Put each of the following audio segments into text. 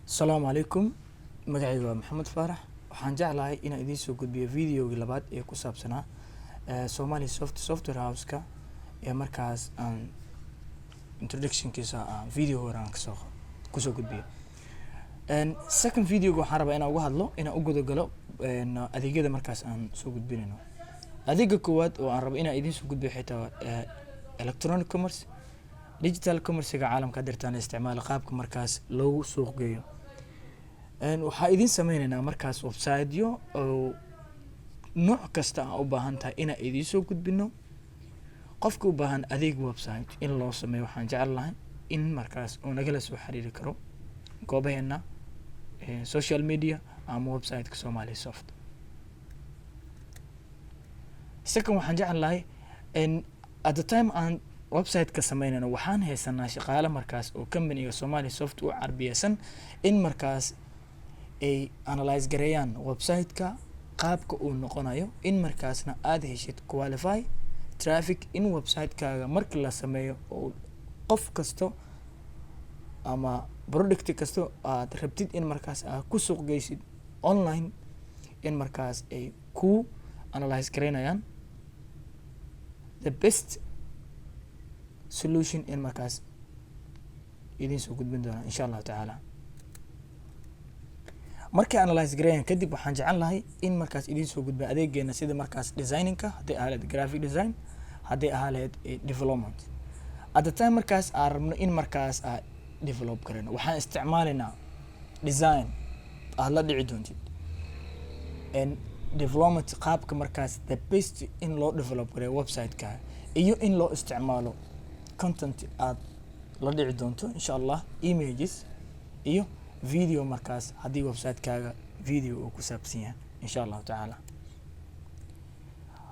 السلام عليكم. magacayga waa maxamed faarax. waxaan jeclahay inaan idiin soo gudbiyo videogii labaad ee ku saabsanaa Somali Software House-ka ee markaas aan introduction-kiisa video hore aan kusoo gudbiyo. Second video waxaan rabaa inaan uga hadlo inaan u gudagalo adeegyada markaas aan soo gudbinayno. adeega koowaad oo aan rabo inaan idiin soo gudbiyo xitaa electronic commerce, digital commerce-ga caalamka dirtaan isticmaal qaabka markaas loogu suuq geeyo. waxaa idin sameynaynaa markaas website-yo oo nooc kasta aan u baahan tahay inaan idiin soo gudbino. qofka u baahan adeeg website in loo sameeyo waxaan jeclahay in markaas uu nagala soo xiriiri karo goobaheena social media ama website-ka Somali Soft. second waxaan jeclahay at the time aan website-ka sameynayno waxaan haysanaa shaqaale markaas oo company-ga Somali Soft u carbiyeysan in markaas ay analyze gareeyaan website-ka qaabka uu noqonayo, in markaasna aad heshid qualify traffic in website-kaaga markii la sameeyo oo qof kasto ama product kasto aad rabtid in markaas aad ku suuq geysid online, in markaas ay ku analyze gareynayaan the best solution in markaas idin soo gudbin doona insha Allah taala. markii analyze gareeyaan kadib waxaan jeclahay in markaas idin soo gudbiyo adeegeena sida markaas designing-ka, haddii ahayd graphic design, haddii ahayd development. at the time markaas aan rabno in markaas develop gareyno waxaan isticmaalaynaa design aad la dhici doontid development qaabka markaas the best in loo develop gareeyo website-ka iyo in loo isticmaalo content aad la dhici doonto insha Allah, images iyo video markaas haddii website-kaaga video uu ku saabsan yahay insha Allah taala.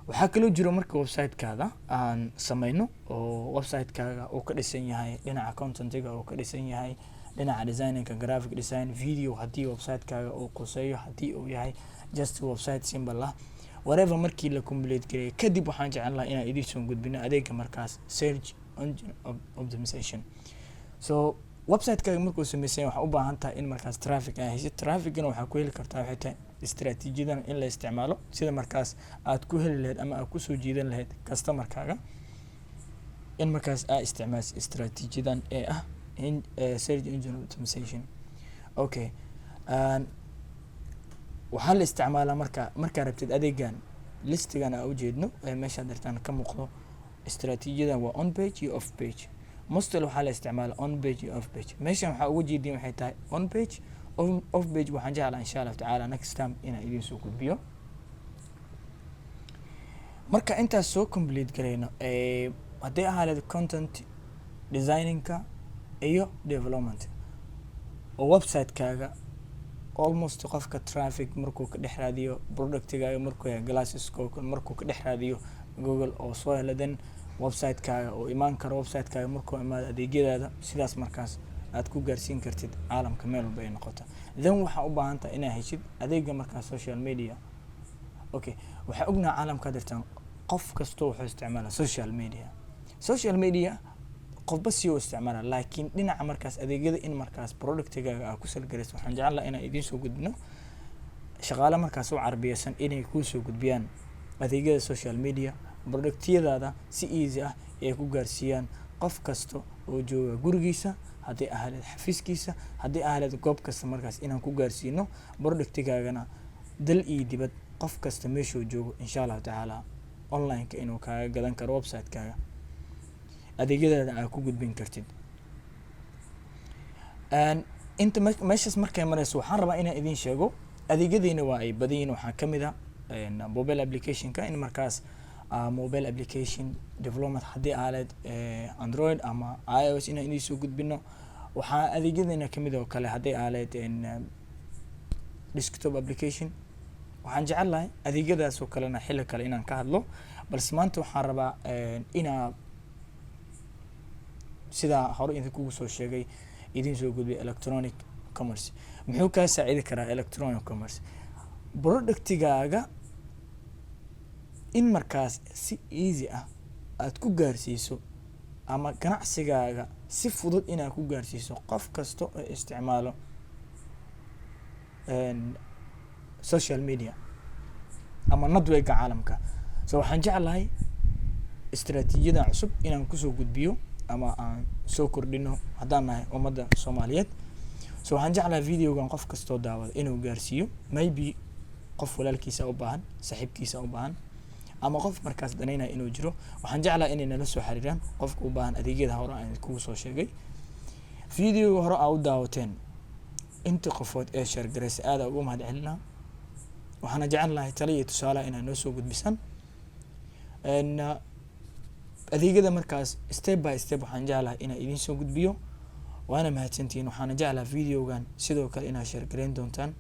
waxaa kaloo jiro marka website-kaada aan sameyno oo website-kaaga uu ka dhisan yahay dhinaca content-ga, uu ka dhisan yahay dhinaca designing-ka, graphic design, video haddii website-kaaga uu quseeyo, haddii uu yahay just website simple ah, whatever markii la complete gareeyo kadib waxaan jeclahay inaan idiin soo gudbino adeega markaas search engine optimization. so website-kaaga markuu sameysay waxaa u baahan tahay in markaas traffic ay heshid. traffic-gana waxaa ku heli kartaa waxay tahay istiraatiijiyadan in la isticmaalo sida markaas aad ku heli lahayd ama aad ku soo jiidan lahayd customer-kaaga, in markaas aad isticmaasho istiraatiijiyadan ee ah search engine optimization. okay, waxaa la isticmaalaa markaa rabtid adeegan listigan aan u jeedno meesha dartaan ka muuqdo. istiraatiijiyadan waa on page iyo off page. mostly waxaa la isticmaalaa on page iyo off page. meeshan waxaa uga jeedin waxay tahay on page, off page waxaan jeclahay insha Allah taala next time inaan idiin soo gudbiyo. marka intaas soo complete gareyno haddii ahayd content designing-ka iyo development oo website-kaaga almost qofka traffic markuu ka dhex raadiyo product-gaaga, markuu yahay glasses markuu ka dhex raadiyo Google oo soo heladan website-kaaga oo imaan karo website-kaaga markuu imaado adeegyadaada sidaas markaas aad ku gaarsiin kartid caalamka meel walba ay noqoto. then waxaa u baahan tahay inaad heshid adeega markaas social media. okay, waxaa ognahay caalamka dirtaan qof kastoo wuxuu isticmaalaa social media qofba si uu isticmaala, laakiin dhinaca markaas adeegyada in markaas product-gaaga aad ku salgarayso waxaan jeclahay inaan idiin soo gudbino shaqaale markaas u carbiyeysan inay kuu soo gudbiyaan adeegyada social media product-yadaada si easy ah ay ku gaarsiiyaan qof kasta oo jooga gurigiisa, haddii ahayd xafiiskiisa, haddii ahayd goob kasta markaas inaan ku gaarsiino product-gaagana dal iyo dibad qof kasta meeshuu joogo insha Allah taala online-ka inuu kaaga gadan karo website-kaaga adeegyadaada aad ku gudbin kartid. inta meeshaas markay marayso waxaan rabaa inaan idiin sheego adeegyadiina waa ay badan yihiin. waxaa ka mid ah mobile application-ka in markaas mobile application development haddii ahayd Android ama iOS inaan idiin soo gudbino. waxaa adeegyadiina ka mid oo kale haddii ahayd desktop application. waxaan jeclahay adeegyadaas oo kalena xilli kale inaan ka hadlo, balse maanta waxaan rabaa inaan sida hore idinku soo sheegay idin soo gudbiyo electronic commerce. muxuu ka saacidi karaa electronic commerce? product-gaaga in markaas si easy ah aad ku gaarsiiso ama ganacsigaaga si fudud inaad ku gaarsiiso qof kasta oo isticmaalo social media ama nadweyga caalamka. So waxaan jeclahay istiraatiijiyada cusub inaan kusoo gudbiyo ama aan soo kordhino haddaan nahay ummadda Soomaaliyeed. So waxaan jeclahay videogan qof kastoo daawada inuu gaarsiiyo maybe qof walaalkiisa u baahan, saaxiibkiisa u baahan, ama qof markaas danaynaya inuu jiro. Waxaan jeclahay inay nala soo xiriiraan qofka u baahan adeegyada hore aan kugu soo sheegay. Video hore aa u daawateen inta qofood ee share gareys aad ugu mahadcelinaa. waxaan jeclahay talo iyo tusaale inaan noo soo gudbisan adeegyada markaas step by step. waxaan jeclahay inaan idin soo gudbiyo, waana mahadsantihiin. waxaan jeclahay videogan sidoo kale inaad share gareyn doontaan,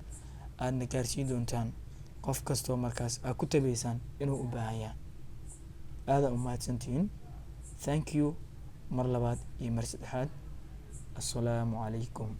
aadna gaarsiin doontaan qof kastoo markaas aad ku tabaysaan inuu u baahan yahay. aad u mahadsantihiin. thank you mar labaad iyo mar saddexaad. assalaamu calaykum.